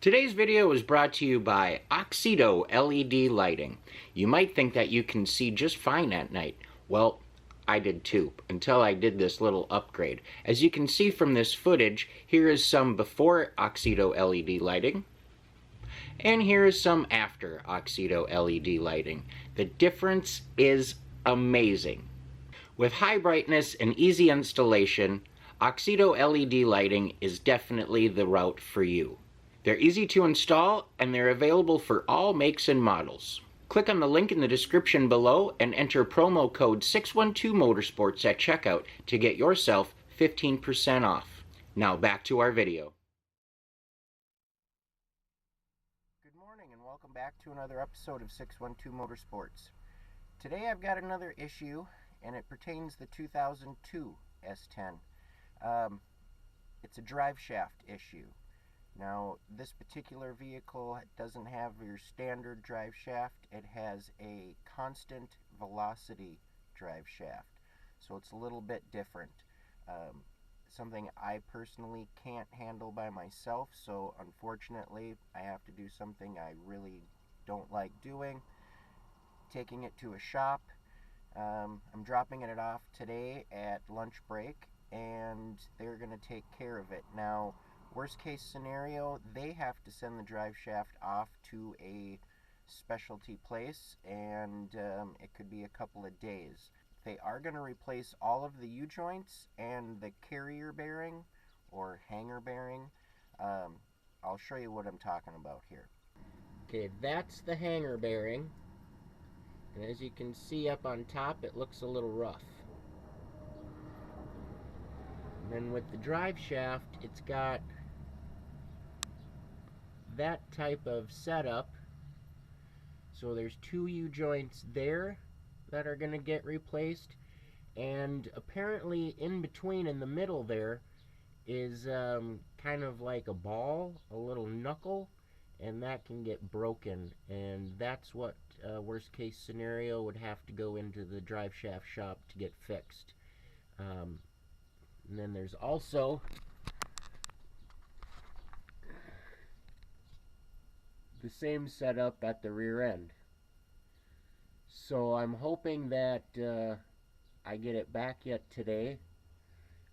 Today's video is brought to you by Oxedo LED lighting. You might think that you can see just fine at night. Well, I did too, until I did this little upgrade. As you can see from this footage, here is some before Oxedo LED lighting, and here is some after Oxedo LED lighting. The difference is amazing. With high brightness and easy installation, Oxedo LED lighting is definitely the route for you. They're easy to install, and they're available for all makes and models. Click on the link in the description below and enter promo code 612motorsports at checkout to get yourself 15% off. Now back to our video. Good morning and welcome back to another episode of 612 Motorsports. Today I've got another issue, and it pertains to the 2002 S-10. It's a driveshaft issue. Now, this particular vehicle doesn't have your standard drive shaft. It has a constant velocity drive shaft, so it's a little bit different. Something I personally can't handle by myself, so unfortunately I have to do something I really don't like doing, taking it to a shop. I'm dropping it off today at lunch break, and they're going to take care of it. Now, worst case scenario, they have to send the drive shaft off to a specialty place, and it could be a couple of days. They are going to replace all of the U-joints and the carrier bearing or hanger bearing. I'll show you what I'm talking about here. Okay, that's the hanger bearing, and as you can see up on top, it looks a little rough. And then with the drive shaft, it's got that type of setup. So there's two U-joints there that are going to get replaced, and apparently in between, in the middle there, is kind of like a ball, a little knuckle, and that can get broken, and that's what worst case scenario would have to go into the drive shaft shop to get fixed. And then there's also the same setup at the rear end. So I'm hoping that I get it back yet today.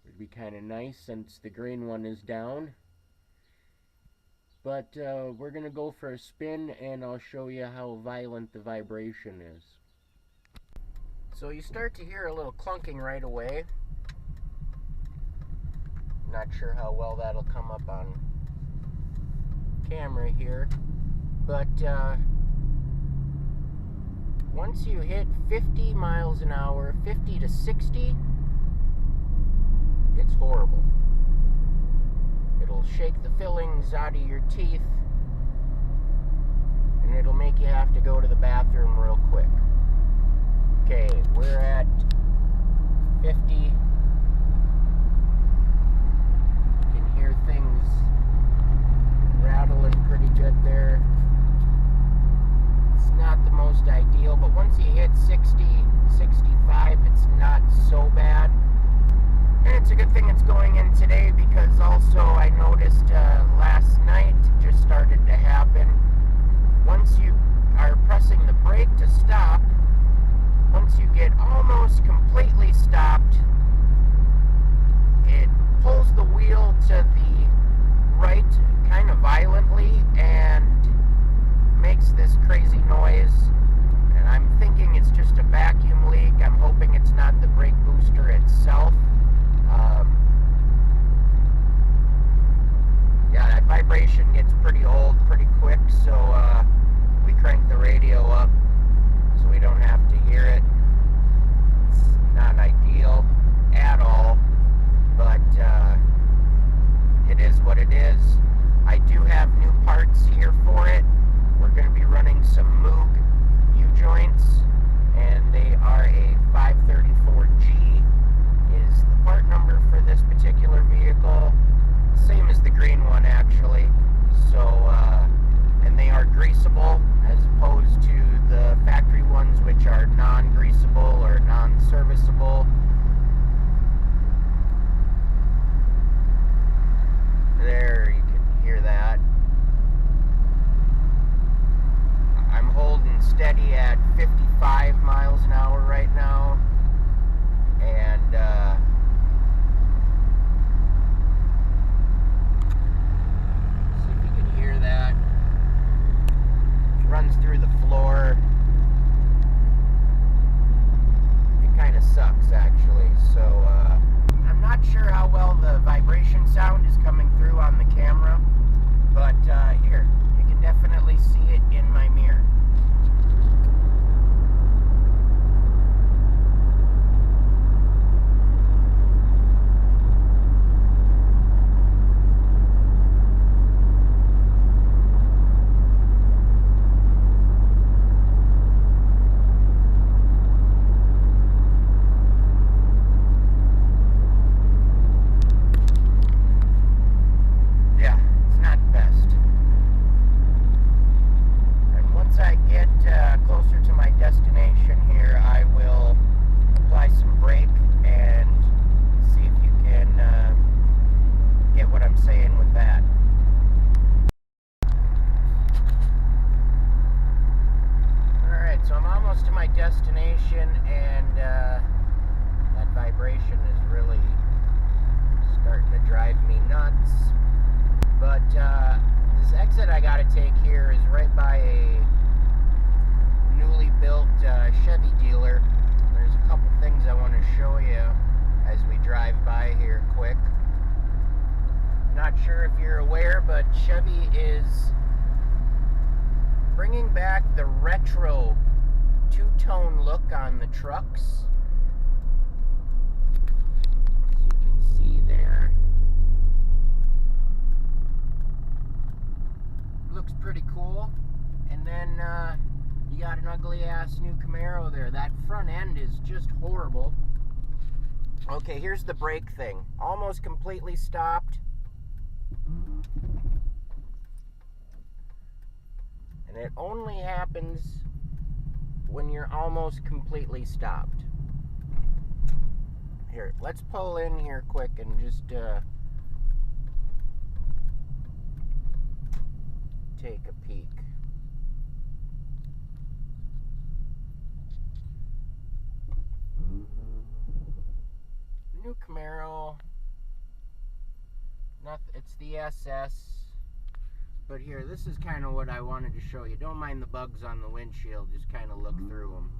It would be kind of nice since the green one is down. But we're going to go for a spin, and I'll show you how violent the vibration is. So you start to hear a little clunking right away. Not sure how well that'll come up on camera here, but once you hit 50 miles an hour, 50 to 60, it's horrible. It'll shake the fillings out of your teeth, and it'll make you have to go to the bathroom real quick. Okay, we're at 50. Things rattling pretty good there. It's not the most ideal, but once you hit 60, 65, it's not so bad. And it's a good thing it's going in today, because also I noticed last night it just started to happen. Once you are pressing the brake to stop, once you get almost completely stopped, it pulls the wheel to the right kind of violently and makes this crazy noise, and I'm thinking it's just a vacuum leak. I'm hoping it's not the brake booster itself. Yeah, that vibration gets pretty old pretty quick, so we crank the radio up so we don't have to hear it. It's not ideal at all, but it is what it is. I do have new parts here for it. We're going to be running some Moog U-joints, and they are a 534G is the part number for this particular vehicle. Same as the green one, actually. So, and they are greasable as opposed to the factory ones, which are non-greasable or non-serviceable. There you already at 55 miles an hour right now, and see if you can hear that. It runs through the floor. It kind of sucks, actually. So I'm not sure how well the vibration sound is coming through on the camera, but here, you can definitely see it in my mirror. Closer to my destination here, I will apply some brake and see if you can get what I'm saying with that. Alright, so I'm almost to my destination, and that vibration is really starting to drive me nuts. But this exit I gotta take here is right by a newly built Chevy dealer. There's a couple things I want to show you as we drive by here quick. Not sure if you're aware, but Chevy is bringing back the retro two-tone look on the trucks. As you can see there. Looks pretty cool. And then you got an ugly ass new Camaro there. That front end is just horrible. Okay, here's the brake thing. Almost completely stopped. And it only happens when you're almost completely stopped. Here, let's pull in here quick and just take a peek. New Camaro. It's the SS. But here, this is kind of what I wanted to show you. Don't mind the bugs on the windshield. Just kind of look through them.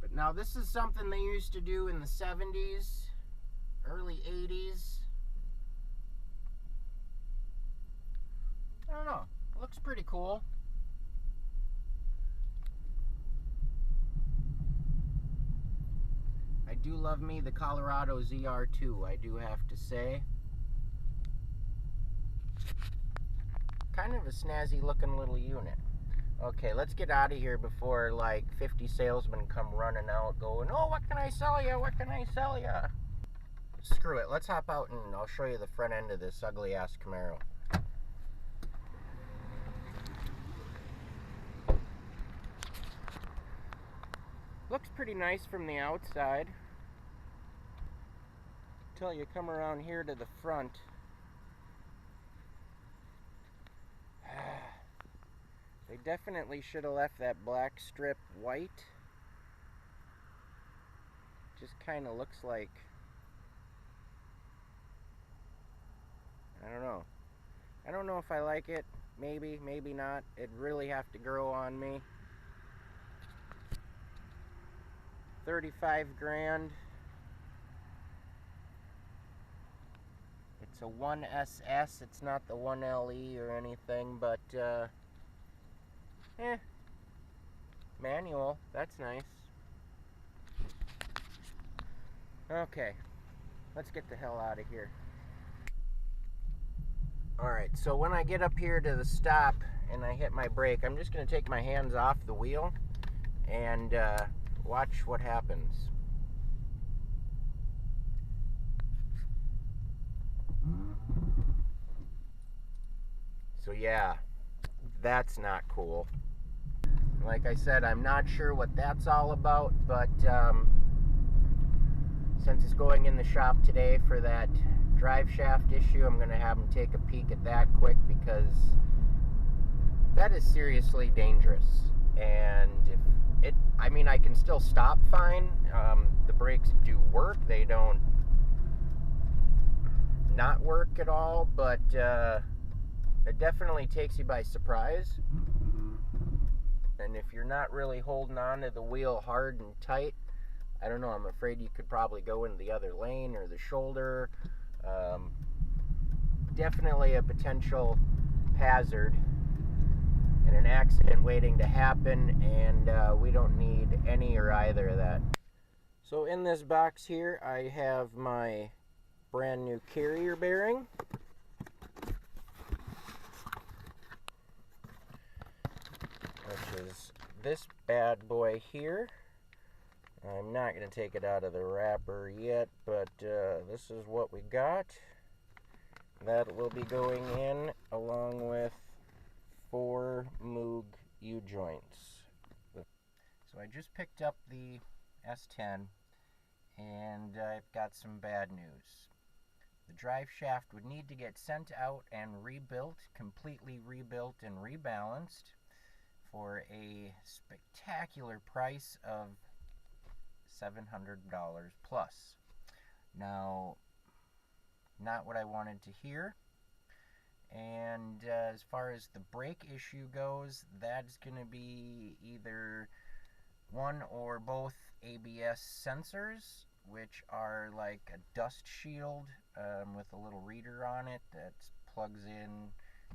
But now this is something they used to do in the 70s, early 80s. I don't know. It looks pretty cool. I do love me the Colorado ZR2, I do have to say. Kind of a snazzy looking little unit. Okay, let's get out of here before like 50 salesmen come running out going, oh, what can I sell you? What can I sell you? Screw it. Let's hop out and I'll show you the front end of this ugly ass Camaro. Looks pretty nice from the outside. Until you come around here to the front. They definitely should have left that black strip white. Just kind of looks like, I don't know. I don't know if I like it. Maybe, maybe not. It'd really have to grow on me. 35 grand. It's a 1SS. It's not the 1LE or anything, but manual. That's nice. Okay, let's get the hell out of here. Alright, so when I get up here to the stop and I hit my brake, I'm just going to take my hands off the wheel and watch what happens. So yeah, that's not cool. Like I said, I'm not sure what that's all about, but since it's going in the shop today for that Driveshaft issue, I'm going to have them take a peek at that quick, because that is seriously dangerous. and I mean, I can still stop fine. The brakes do work. They don't not work at all, but it definitely takes you by surprise. And if you're not really holding on to the wheel hard and tight, I don't know, I'm afraid you could probably go into the other lane or the shoulder. Definitely a potential hazard and an accident waiting to happen, and we don't need any or either of that. So in this box here, I have my brand new carrier bearing. Which is this bad boy here. I'm not going to take it out of the wrapper yet, but this is what we got. That will be going in along with 4 Moog U-joints. So I just picked up the S-10, and I've got some bad news. The drive shaft would need to get sent out and rebuilt, completely rebuilt and rebalanced, for a spectacular price of $700 plus. Now, not what I wanted to hear. And as far as the brake issue goes, that's going to be either one or both ABS sensors, which are like a dust shield with a little reader on it that plugs in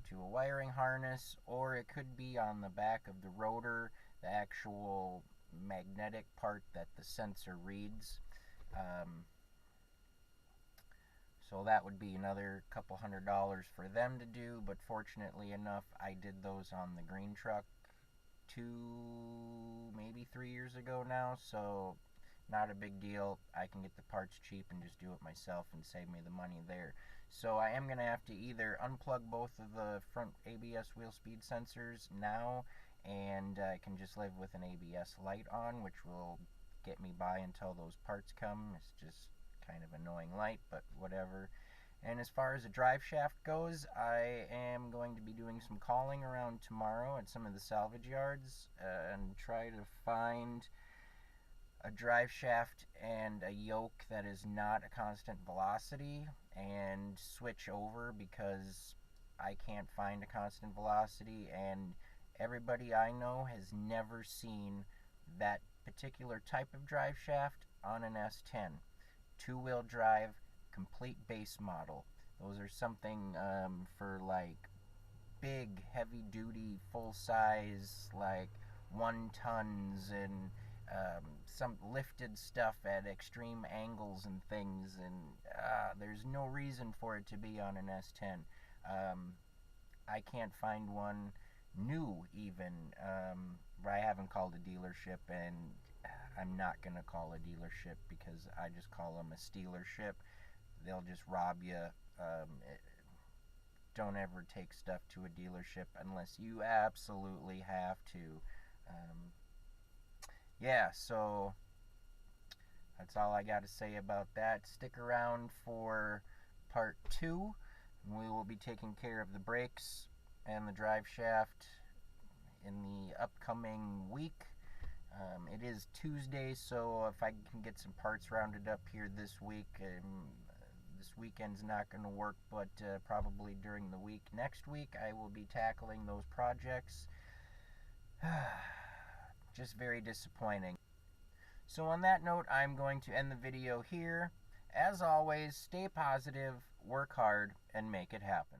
to a wiring harness, or it could be on the back of the rotor, the actual magnetic part that the sensor reads. So that would be another couple $100 for them to do, but fortunately enough, I did those on the green truck 2, maybe 3 years ago now, so not a big deal. I can get the parts cheap and just do it myself and save me the money there. So I am going to have to either unplug both of the front ABS wheel speed sensors now, and I can just live with an ABS light on, which will get me by until those parts come. It's just kind of annoying light, but whatever. And as far as the drive shaft goes, I am going to be doing some calling around tomorrow at some of the salvage yards and try to find a drive shaft and a yoke that is not a constant velocity and switch over, because I can't find a constant velocity, and everybody I know has never seen that particular type of drive shaft on an S-10. 2-wheel drive, complete base model. Those are something for like big, heavy duty, full size, like 1 tons and some lifted stuff at extreme angles and things, and there's no reason for it to be on an S-10. I can't find one new even. I haven't called a dealership, and I'm not going to call a dealership because I just call them a stealership. They'll just rob you. Don't ever take stuff to a dealership unless you absolutely have to. Yeah, so that's all I got to say about that. Stick around for part 2. We will be taking care of the brakes and the drive shaft in the upcoming week. It is Tuesday, so if I can get some parts rounded up here this week, this weekend's not going to work, but probably during the week next week I will be tackling those projects. Just very disappointing. So on that note, I'm going to end the video here. As always, stay positive, work hard, and make it happen.